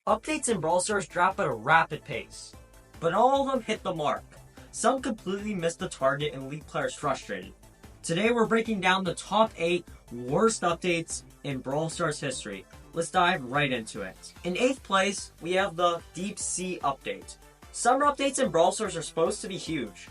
Updates in Brawl Stars drop at a rapid pace, but all of them hit the mark. Some completely missed the target and leave players frustrated. Today we're breaking down the top 8 worst updates in Brawl Stars history. Let's dive right into it. In 8th place, we have the Deep Sea update. Summer updates in Brawl Stars are supposed to be huge.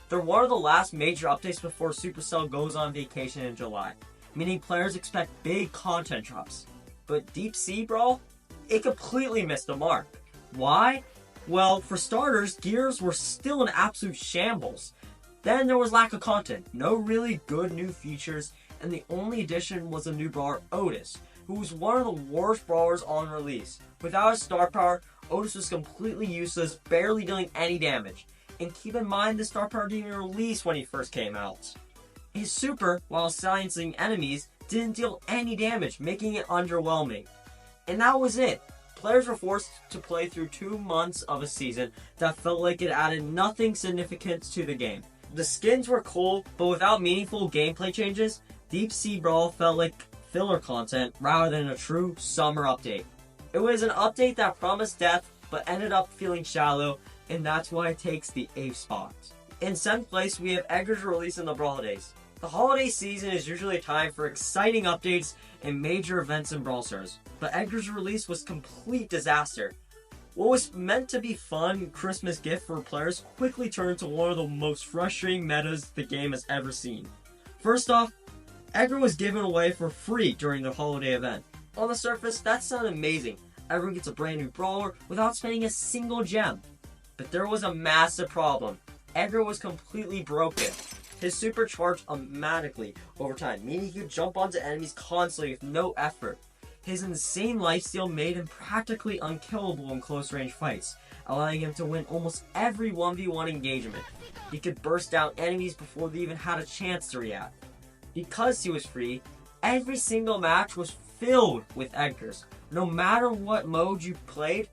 They're one of the last major updates before Supercell goes on vacation in July, meaning players expect big content drops. But Deep Sea Brawl? It completely missed the mark. Why? Well, for starters, gears were still an absolute shambles. Then there was lack of content, no really good new features, and the only addition was a new brawler, Otis, who was one of the worst brawlers on release. Without his star power, Otis was completely useless, barely dealing any damage. And keep in mind, the star power didn't even release when he first came out. His super, while silencing enemies, didn't deal any damage, making it underwhelming. And that was it. Players were forced to play through 2 months of a season that felt like it added nothing significant to the game. The skins were cool, but without meaningful gameplay changes, Deep Sea Brawl felt like filler content rather than a true summer update. It was an update that promised death, but ended up feeling shallow, and that's why it takes the 8th spot. In 7th place, we have Edgar's release in the Brawl Days. The holiday season is usually a time for exciting updates and major events in Brawl Stars, but Edgar's release was a complete disaster. What was meant to be fun Christmas gift for players quickly turned into one of the most frustrating metas the game has ever seen. First off, Edgar was given away for free during the holiday event. On the surface, that sounded amazing. Everyone gets a brand new brawler without spending a single gem. But there was a massive problem. Edgar was completely broken. His super charged automatically over time, meaning he could jump onto enemies constantly with no effort. His insane lifesteal made him practically unkillable in close range fights, allowing him to win almost every 1v1 engagement. He could burst down enemies before they even had a chance to react. Because he was free, every single match was filled with Edgars. No matter what mode you played,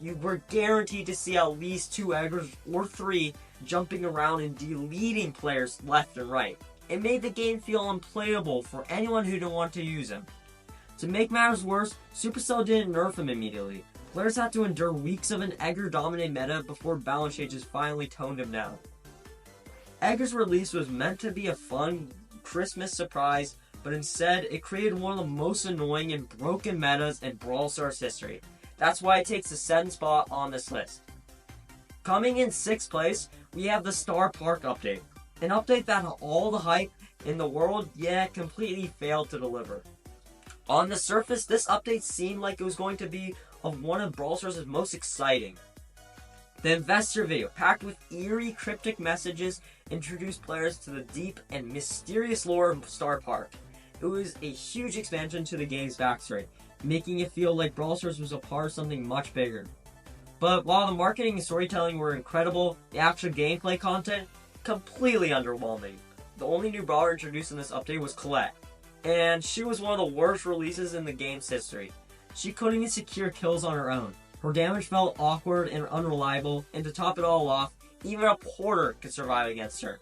you were guaranteed to see at least 2 Edgars or 3 jumping around and deleting players left and right. It made the game feel unplayable for anyone who didn't want to use him. To make matters worse, Supercell didn't nerf him immediately. Players had to endure weeks of an Edgar-dominated meta before balance changes finally toned him down. Edgar's release was meant to be a fun Christmas surprise, but instead it created one of the most annoying and broken metas in Brawl Stars history. That's why it takes the 7th spot on this list. Coming in 6th place, we have the Starr Park update. An update that had all the hype in the world, yet completely failed to deliver. On the surface, this update seemed like it was going to be of one of Brawl Stars' most exciting. The investor video, packed with eerie cryptic messages, introduced players to the deep and mysterious lore of Starr Park. It was a huge expansion to the game's backstory, making it feel like Brawl Stars was a part of something much bigger. But while the marketing and storytelling were incredible, the actual gameplay content, completely underwhelming. The only new brawler introduced in this update was Colette, and she was one of the worst releases in the game's history. She couldn't even secure kills on her own. Her damage felt awkward and unreliable, and to top it all off, even a porter could survive against her.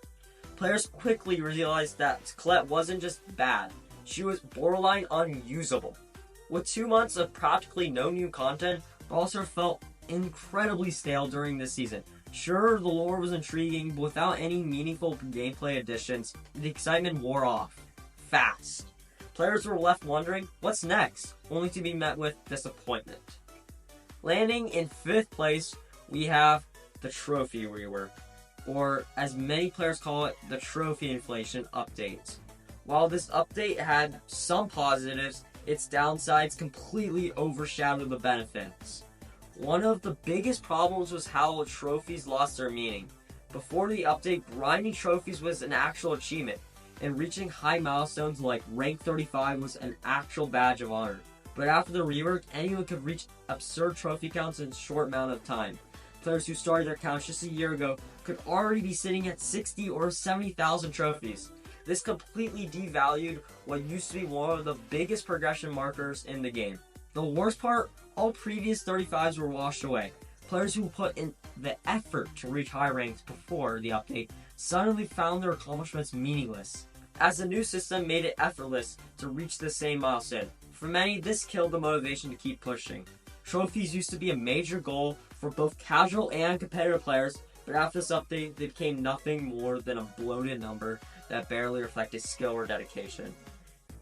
Players quickly realized that Colette wasn't just bad, she was borderline unusable. With 2 months of practically no new content, Brawl Stars felt incredibly stale during this season. Sure, the lore was intriguing, but without any meaningful gameplay additions, the excitement wore off fast. Players were left wondering, what's next? Only to be met with disappointment. Landing in 5th place, we have the Trophy Rework, or as many players call it, the Trophy Inflation update. While this update had some positives, its downsides completely overshadowed the benefits. One of the biggest problems was how trophies lost their meaning. Before the update, grinding trophies was an actual achievement, and reaching high milestones like rank 35 was an actual badge of honor. But after the rework, anyone could reach absurd trophy counts in a short amount of time. Players who started their counts just a year ago could already be sitting at 60 or 70,000 trophies. This completely devalued what used to be one of the biggest progression markers in the game. The worst part, all previous 35s were washed away. Players who put in the effort to reach high ranks before the update suddenly found their accomplishments meaningless, as the new system made it effortless to reach the same milestone. For many, this killed the motivation to keep pushing. Trophies used to be a major goal for both casual and competitive players, but after this update, they became nothing more than a bloated number that barely reflected skill or dedication.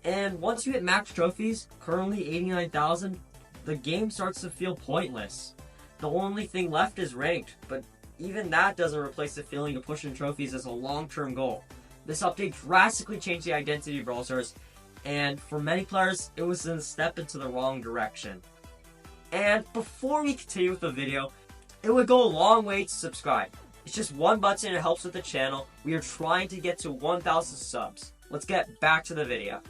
And once you hit max trophies, currently 89,000, the game starts to feel pointless. The only thing left is ranked, but even that doesn't replace the feeling of pushing trophies as a long-term goal. This update drastically changed the identity of Brawl Stars, and for many players, it was a step into the wrong direction. And before we continue with the video, it would go a long way to subscribe. It's just one button and it helps with the channel. We are trying to get to 1,000 subs. Let's get back to the video.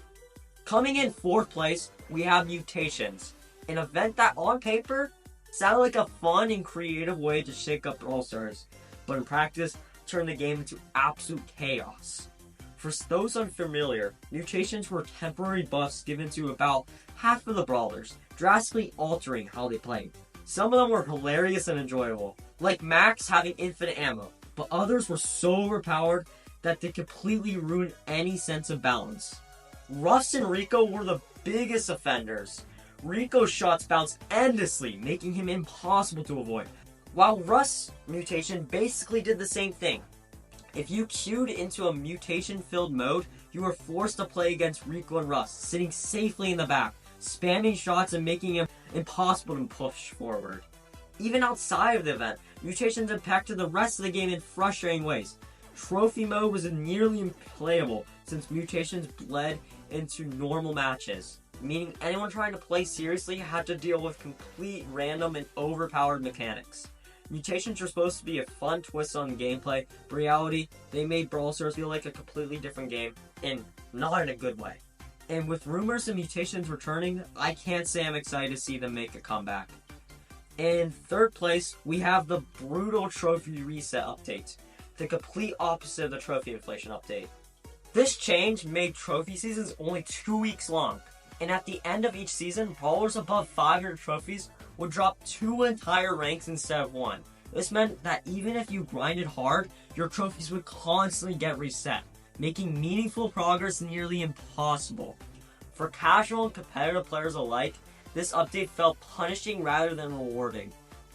Coming in 4th place, we have Mutations, an event that on paper sounded like a fun and creative way to shake up Brawl Stars, but in practice, turned the game into absolute chaos. For those unfamiliar, Mutations were temporary buffs given to about half of the brawlers, drastically altering how they played. Some of them were hilarious and enjoyable, like Max having infinite ammo, but others were so overpowered that they completely ruined any sense of balance. Russ and Rico were the biggest offenders. Rico's shots bounced endlessly, making him impossible to avoid, while Russ' mutation basically did the same thing. If you queued into a mutation-filled mode, you were forced to play against Rico and Russ, sitting safely in the back, spamming shots and making him impossible to push forward. Even outside of the event, Mutations impacted the rest of the game in frustrating ways. Trophy mode was nearly unplayable since Mutations bled into normal matches, meaning anyone trying to play seriously had to deal with complete random and overpowered mechanics. Mutations were supposed to be a fun twist on gameplay, but in reality, they made Brawl Stars feel like a completely different game, and not in a good way. And with rumors of Mutations returning, I can't say I'm excited to see them make a comeback. In 3rd place, we have the brutal trophy reset update, the complete opposite of the trophy inflation update. This change made trophy seasons only 2 weeks long, and at the end of each season, brawlers above 500 trophies would drop 2 entire ranks instead of 1. This meant that even if you grinded hard, your trophies would constantly get reset, making meaningful progress nearly impossible. For casual and competitive players alike, this update felt punishing rather than rewarding.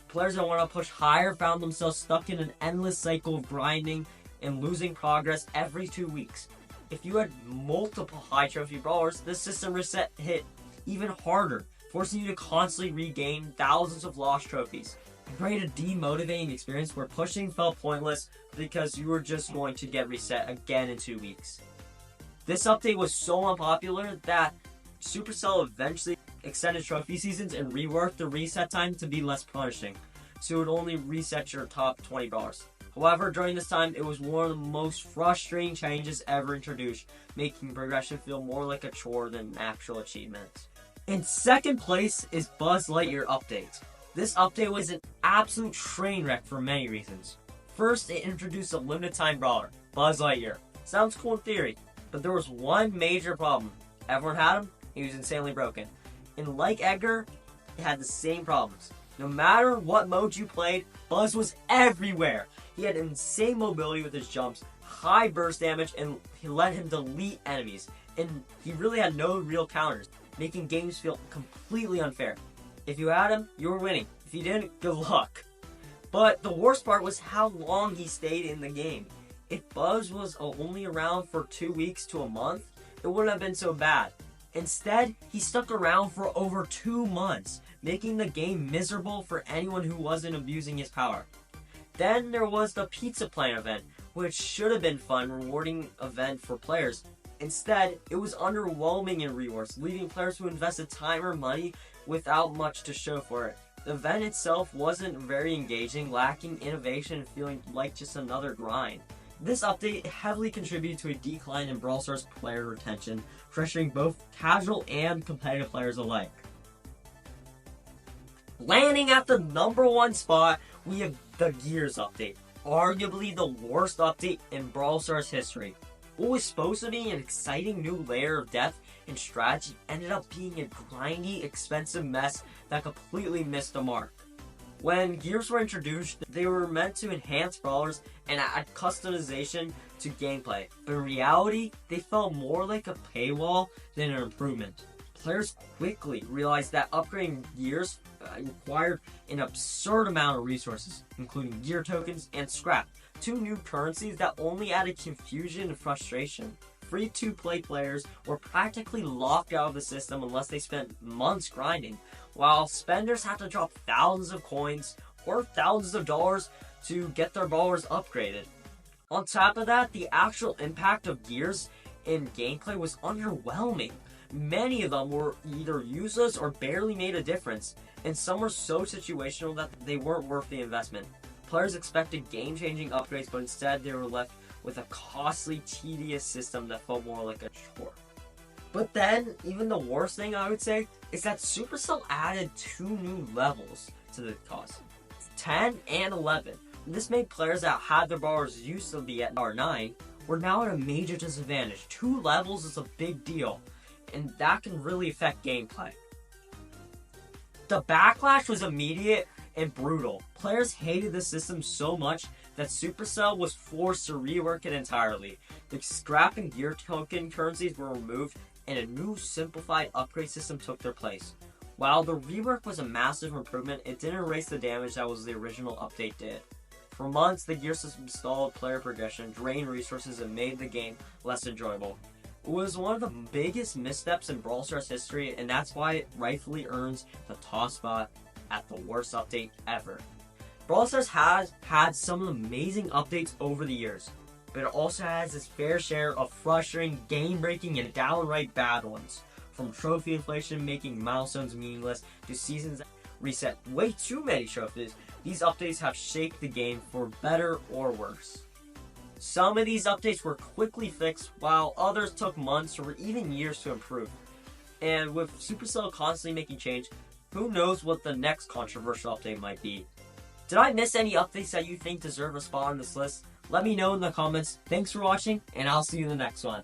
Players that want to push higher found themselves stuck in an endless cycle of grinding and losing progress every 2 weeks. If you had multiple high trophy brawlers, this system reset hit even harder, forcing you to constantly regain thousands of lost trophies. It created a demotivating experience where pushing felt pointless because you were just going to get reset again in 2 weeks. This update was so unpopular that Supercell eventually extended trophy seasons and reworked the reset time to be less punishing, so it would only reset your top 20 brawlers. However, during this time, it was one of the most frustrating changes ever introduced, making progression feel more like a chore than an actual achievement. In 2nd place is Buzz Lightyear update. This update was an absolute train wreck for many reasons. First, it introduced a limited time brawler, Buzz Lightyear. Sounds cool in theory, but there was one major problem. Everyone had him, he was insanely broken. And like Edgar, it had the same problems. No matter what mode you played, Buzz was everywhere. He had insane mobility with his jumps, high burst damage, and he let him delete enemies. And he really had no real counters, making games feel completely unfair. If you had him, you were winning. If you didn't, good luck. But the worst part was how long he stayed in the game. If Buzz was only around for 2 weeks to a month, it wouldn't have been so bad. Instead, he stuck around for over 2 months, making the game miserable for anyone who wasn't abusing his power. Then there was the Pizza Plan event, which should have been fun, rewarding event for players. Instead, it was underwhelming in rewards, leaving players who invested time or money without much to show for it. The event itself wasn't very engaging, lacking innovation and feeling like just another grind. This update heavily contributed to a decline in Brawl Stars player retention, pressuring both casual and competitive players alike. Landing at the #1 spot, we have the Gears update, arguably the worst update in Brawl Stars history. What was supposed to be an exciting new layer of depth and strategy ended up being a grindy, expensive mess that completely missed the mark. When Gears were introduced, they were meant to enhance brawlers and add customization to gameplay, but in reality, they felt more like a paywall than an improvement. Players quickly realized that upgrading gears required an absurd amount of resources, including gear tokens and scrap, two new currencies that only added confusion and frustration. Free-to-play players were practically locked out of the system unless they spent months grinding, while spenders had to drop thousands of coins or thousands of dollars to get their brawlers upgraded. On top of that, the actual impact of gears in gameplay was underwhelming. Many of them were either useless or barely made a difference, and some were so situational that they weren't worth the investment. Players expected game-changing upgrades, but instead they were left with a costly, tedious system that felt more like a chore. But then, even the worst thing I would say is that Supercell added two new levels to the cost, 10 and 11. This made players that had their brawlers used to be at R9 were now at a major disadvantage. 2 levels is a big deal, and that can really affect gameplay. The backlash was immediate and brutal. Players hated the system so much that Supercell was forced to rework it entirely. The scrap and gear token currencies were removed, and a new simplified upgrade system took their place. While the rework was a massive improvement, it didn't erase the damage that was the original update did. For months, the gear system stalled player progression, drained resources, and made the game less enjoyable. It was one of the biggest missteps in Brawl Stars history, and that's why it rightfully earns the top spot at the worst update ever. Brawl Stars has had some amazing updates over the years, but it also has its fair share of frustrating, game-breaking, and downright bad ones. From trophy inflation making milestones meaningless to seasons that reset way too many trophies, these updates have shaped the game for better or worse. Some of these updates were quickly fixed, while others took months or even years to improve. And with Supercell constantly making change, who knows what the next controversial update might be. Did I miss any updates that you think deserve a spot on this list? Let me know in the comments. Thanks for watching, and I'll see you in the next one.